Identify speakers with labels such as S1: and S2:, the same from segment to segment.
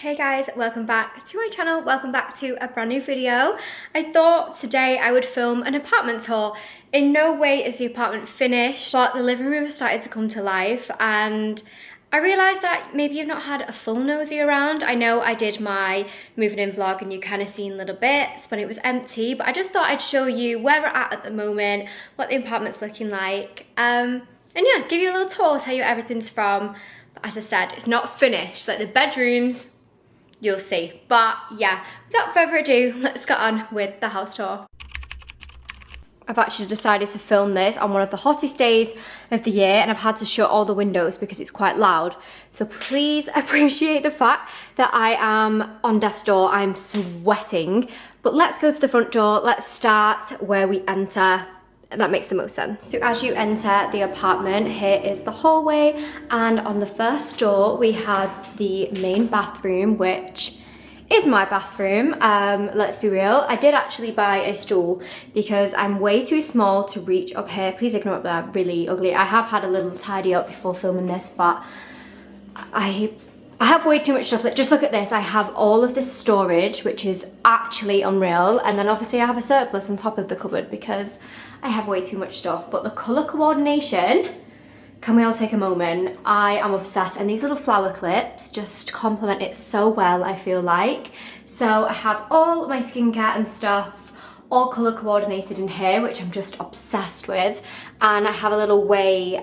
S1: Hey guys, welcome back to my channel, welcome back to a brand new video. I thought today I would film an apartment tour. In no way is the apartment finished, but the living room has started to come to life and I realised that maybe you've not had a full nosy around. I know I did my moving in vlog and you kind of seen little bits when it was empty, but I just thought I'd show you where we're at the moment, what the apartment's looking like, and yeah, give you a little tour, tell you where everything's from. But as I said, it's not finished, like the bedrooms, you'll see. But yeah, without further ado, let's get on with the house tour. I've actually decided to film this on one of the hottest days of the year and I've had to shut all the windows because it's quite loud. So please appreciate the fact that I am on death's door, I'm sweating. But let's go to the front door, let's start where we enter. That makes the most sense. So as you enter the apartment, here is the hallway, and on the first door we have the main bathroom, which is my bathroom. Let's be real, I did actually buy a stool because I'm way too small to reach up here. Please ignore that, really ugly. I have had a little tidy up before filming this, but I have way too much stuff. Like, just look at this. I have all of this storage, which is actually unreal, and then obviously I have a surplus on top of the cupboard because I have way too much stuff. But the colour coordination, can we all take a moment? I am obsessed, and these little flower clips just complement it so well, I feel like. So I have all my skincare and stuff all colour coordinated in here, which I'm just obsessed with. And I have a little whey,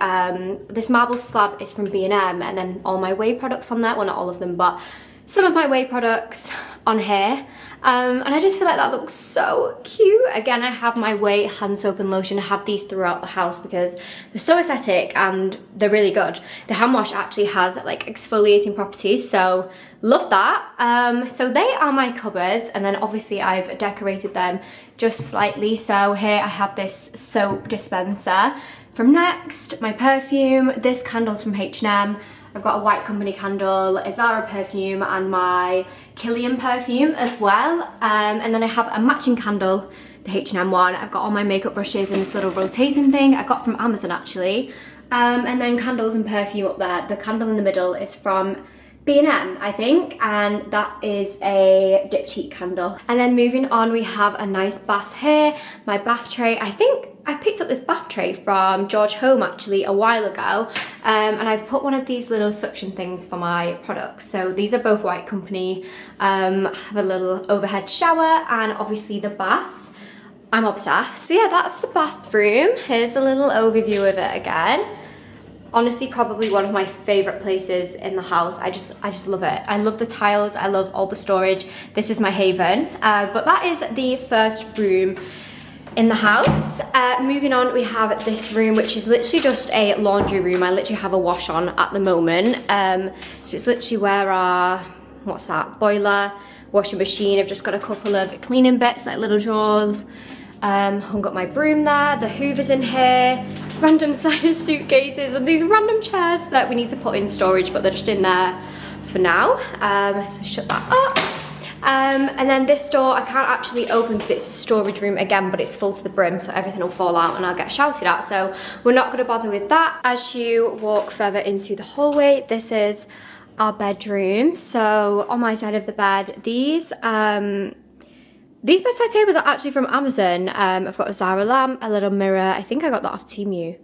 S1: this marble slab is from B&M, and then all my whey products on there, well not all of them, but some of my whey products on here. And I just feel like that looks so cute. Again, I have my whey hand soap and lotion. I have these throughout the house because they're so aesthetic and they're really good. The hand wash actually has like exfoliating properties, so love that. So they are my cupboards, and then obviously I've decorated them just slightly. So here I have this soap dispenser. From Next, my perfume, this candle's from H&M. I've got a White Company candle, a Zara perfume, and my Killian perfume as well. And then I have a matching candle, the H&M one. I've got all my makeup brushes in this little rotating thing I got from Amazon actually. And then candles and perfume up there. The candle in the middle is from B&M, I think, and that is a diptyque candle. And then moving on, we have a nice bath here. My bath tray, I think I picked up this bath tray from George Home actually a while ago, and I've put one of these little suction things for my products. So these are both White Company. Have a little overhead shower and obviously the bath. I'm obsessed. So yeah, that's the bathroom. Here's a little overview of it again. Honestly, probably one of my favorite places in the house. I just love it. I love the tiles, I love all the storage. This is my haven. But that is the first room in the house. Moving on, we have this room, which is literally just a laundry room. I literally have a wash on at the moment. So it's literally where our, what's that, boiler, washing machine. I've just got a couple of cleaning bits, like little drawers. Hung up my broom there, the hoover's in here, random side of suitcases, and these random chairs that we need to put in storage, but they're just in there for now. So shut that up. And then this door I can't actually open because it's a storage room again, but it's full to the brim, so everything will fall out and I'll get shouted at, so we're not going to bother with that. As you walk further into the hallway, this is our bedroom. So on my side of the bed, these bedside tables are actually from Amazon. I've got a Zara lamp, a little mirror. I think I got that off Temu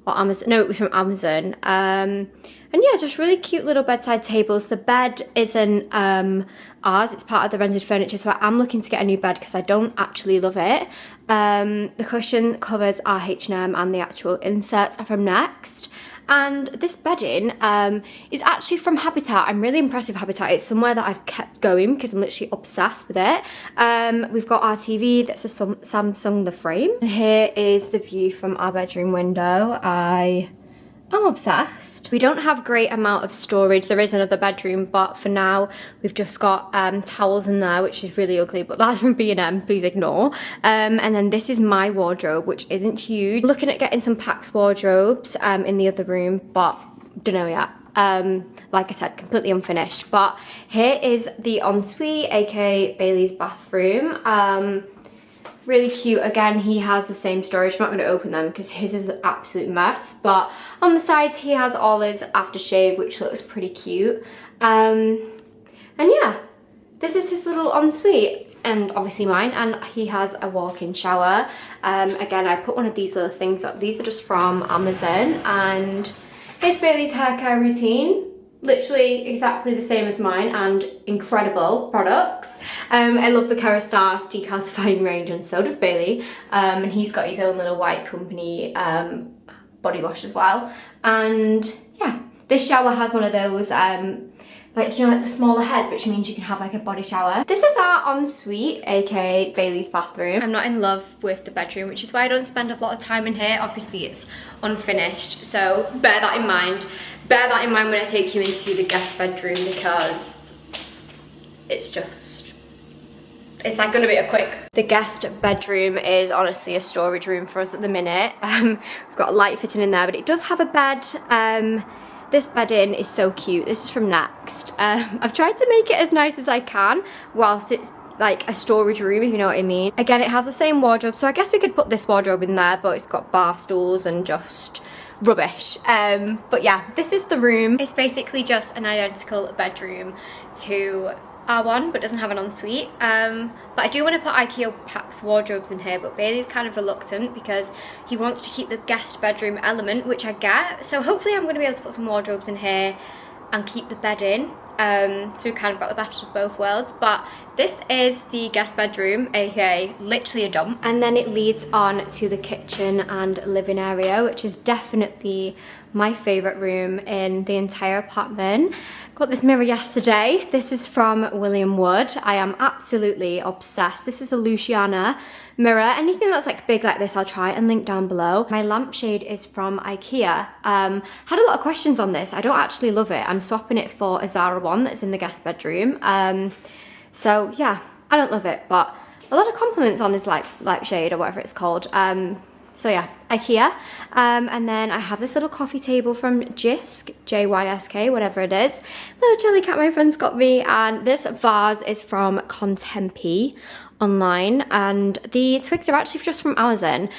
S1: or Amazon. No, it was from Amazon. And yeah, just really cute little bedside tables. The bed isn't ours, it's part of the rented furniture, so I am looking to get a new bed because I don't actually love it. The cushion covers are H&M and the actual inserts are from Next. And this bedding is actually from Habitat. I'm really impressed with Habitat. It's somewhere that I've kept going because I'm literally obsessed with it. We've got our TV, that's a Samsung The Frame. And here is the view from our bedroom window. I'm obsessed. We don't have great amount of storage. There is another bedroom, but for now we've just got towels in there, which is really ugly, but that's from B&M, please ignore. And then this is my wardrobe, which isn't huge. Looking at getting some Pax wardrobes in the other room, but don't know yet. Like I said, completely unfinished. But here is the ensuite, aka Bailey's bathroom. Really cute. Again, he has the same storage. I'm not going to open them because his is an absolute mess. But on the sides, he has all his aftershave, which looks pretty cute. And yeah, this is his little ensuite, and obviously mine, and he has a walk-in shower. Again, I put one of these little things up. These are just from Amazon, and here's Bailey's hair care routine. Literally exactly the same as mine, and incredible products. I love the Kerastase decalcifying range, and so does Bailey. And he's got his own little White Company body wash as well. And yeah, this shower has one of those like, you know, like the smaller heads, which means you can have like a body shower. This is our ensuite, aka Bailey's bathroom. I'm not in love with the bedroom, which is why I don't spend a lot of time in here. Obviously it's unfinished, so bear that in mind. Bear that in mind when I take you into the guest bedroom, because it's just, it's like gonna be a quick. The guest bedroom is honestly a storage room for us at the minute. We've got a light fitting in there, but it does have a bed. This bedding is so cute. This is from Next. I've tried to make it as nice as I can whilst it's like a storage room, if you know what I mean. Again, it has the same wardrobe, so I guess we could put this wardrobe in there, but it's got bar stools and just rubbish. But yeah, this is the room. It's basically just an identical bedroom to our one, but doesn't have an ensuite. But I do want to put IKEA Pax wardrobes in here, but Bailey's kind of reluctant because he wants to keep the guest bedroom element, which I get. So hopefully I'm going to be able to put some wardrobes in here and keep the bed in. So we've kind of got the best of both worlds. But this is the guest bedroom, aka literally a dump. And then it leads on to the kitchen and living area, which is definitely my favourite room in the entire apartment. Got this mirror yesterday. This is from William Wood. I am absolutely obsessed. This is a Luciana mirror. Anything that's like big like this I'll try and link down below. My lampshade is from IKEA. Had a lot of questions on this. I don't actually love it. I'm swapping it for a Zara one that's in the guest bedroom. So yeah, I don't love it, but a lot of compliments on this lampshade or whatever it's called. So yeah, IKEA. And then I have this little coffee table from Jysk, J-Y-S-K, whatever it is. Little jelly cat my friend's got me. And this vase is from Contempi online. And the twigs are actually just from Amazon.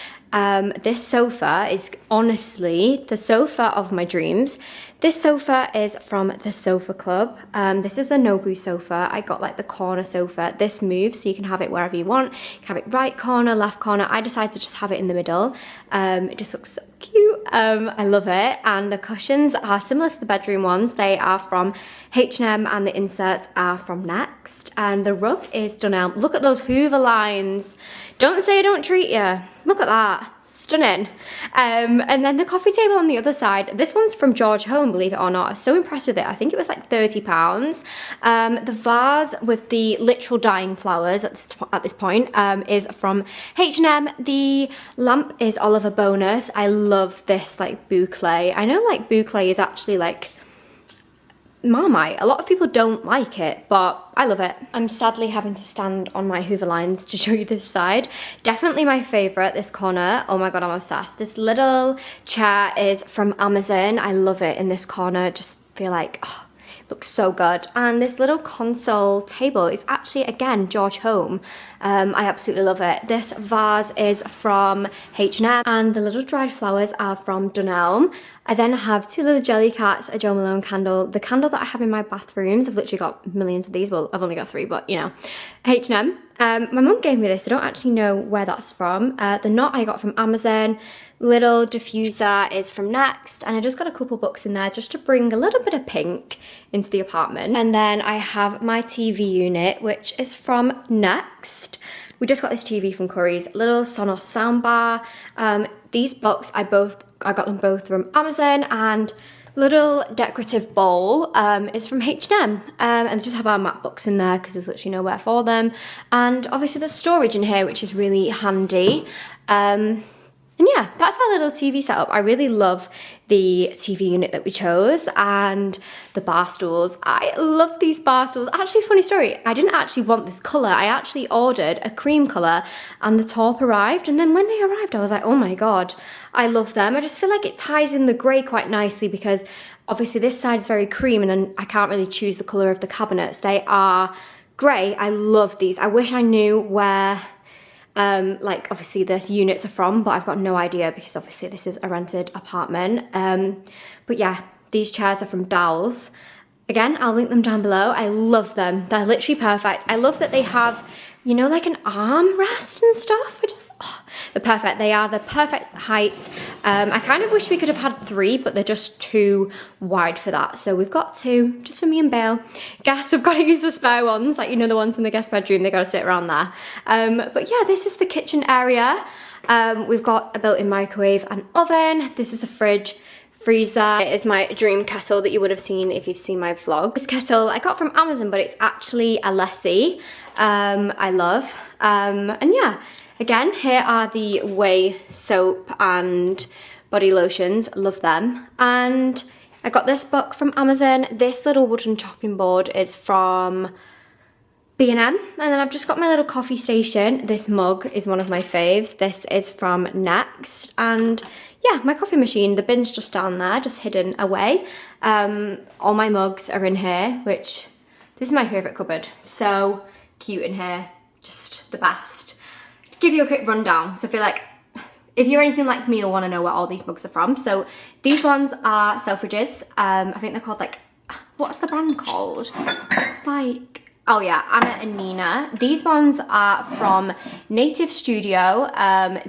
S1: This sofa is honestly the sofa of my dreams. This sofa is from the Sofa Club. This is the Nobu sofa. I got like the corner sofa. This moves so you can have it wherever you want. You can have it right corner, left corner. I decided to just have it in the middle. It just looks so cute. I love it. And the cushions are similar to the bedroom ones. They are from H&M and the inserts are from Next. And the rug is Dunelm. Look at those Hoover lines. Don't say I don't treat you. Look at that. Stunning. And then the coffee table on the other side. This one's from George Home, believe it or not. I was so impressed with it. I think it was like £30. The vase with the literal dying flowers at this point is from H&M. The lamp is Oliver Bonus. I love this like boucle. I know like boucle is actually like Marmite. A lot of people don't like it, but I love it. I'm sadly having to stand on my Hoover lines to show you this side. Definitely my favorite, this corner. Oh my God, I'm obsessed. This little chair is from Amazon. I love it in this corner. Just feel like, oh, it looks so good. And this little console table is actually, again, George Home. I absolutely love it. This vase is from H&M and the little dried flowers are from Dunelm. I then have two little jelly cats, a Jo Malone candle. The candle that I have in my bathrooms, I've literally got millions of these. Well, I've only got 3, but you know. H&M. My mum gave me this. I don't actually know where that's from. The knot I got from Amazon. Little diffuser is from Next. And I just got a couple books in there just to bring a little bit of pink into the apartment. And then I have my TV unit, which is from Next. We just got this TV from Curry's. Little Sonos soundbar. These books, I got them both from Amazon, and little decorative bowl is from H&M. And just have our matte books in there because there's literally nowhere for them. And obviously there's storage in here, which is really handy. And yeah, that's our little TV setup. I really love the TV unit that we chose and the bar stools. I love these bar stools. Actually, funny story, I didn't actually want this colour. I actually ordered a cream colour and the taupe arrived. And then when they arrived, I was like, oh my God, I love them. I just feel like it ties in the grey quite nicely because obviously this side is very cream and then I can't really choose the colour of the cabinets. They are grey. I love these. I wish I knew where like obviously this units are from, but I've got no idea because obviously this is a rented apartment. But yeah, these chairs are from Dowell's. Again, I'll link them down below. I love them. They're literally perfect. I love that they have, you know, like an armrest and stuff. They're perfect. They are the perfect height. I kind of wish we could have had 3, but they're just too wide for that. So we've got 2, just for me and Bale. Guess we've got to use the spare ones, like, you know, the ones in the guest bedroom. They got to sit around there. But yeah, this is the kitchen area. We've got a built-in microwave and oven. This is a fridge. Freezer. It is my dream kettle that you would have seen if you've seen my vlog. This kettle I got from Amazon, but it's actually a lassie. I love. And yeah, again, here are the whey soap and body lotions. Love them. And I got this book from Amazon. This little wooden chopping board is from B&M, and then I've just got my little coffee station. This mug is one of my faves. This is from Next, and yeah, my coffee machine, the bin's just down there, just hidden away. All my mugs are in here, which, this is my favourite cupboard. So cute in here, just the best. To give you a quick rundown, so I feel like if you're anything like me, you'll want to know where all these mugs are from. So these ones are Selfridges. I think they're called like, what's the brand called? It's like, oh yeah, Anna and Nina. These ones are from Native Studio.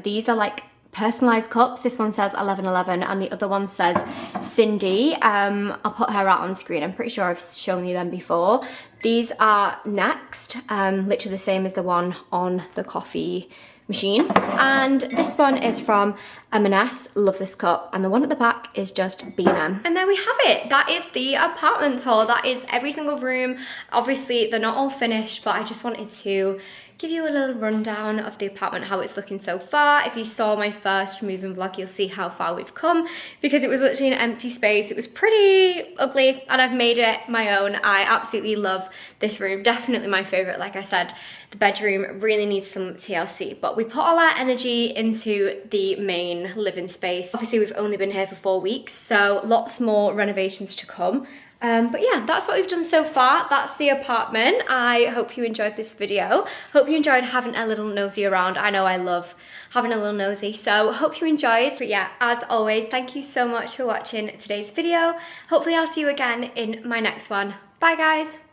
S1: These are like personalized cups. This one says 1111 and the other one says Cindy. I'll put her out on screen. I'm pretty sure I've shown you them before. These are Next, literally the same as the one on the coffee machine. And this one is from M&S. Love this cup. And the one at the back is just B&M. And there we have it. That is the apartment tour. That is every single room. Obviously, they're not all finished, but I just wanted to give you a little rundown of the apartment, how it's looking so far. If you saw my first moving vlog, you'll see how far we've come, because it was literally an empty space. It was pretty ugly and I've made it my own. I absolutely love this room. Definitely my favorite. Like I said, the bedroom really needs some TLC, but we put all our energy into the main living space. Obviously, we've only been here for 4 weeks, so lots more renovations to come. But yeah, that's what we've done so far. That's the apartment. I hope you enjoyed this video. Hope you enjoyed having a little nosy around. I know I love having a little nosy, so hope you enjoyed. But yeah, as always, thank you so much for watching today's video. Hopefully I'll see you again in my next one. Bye guys.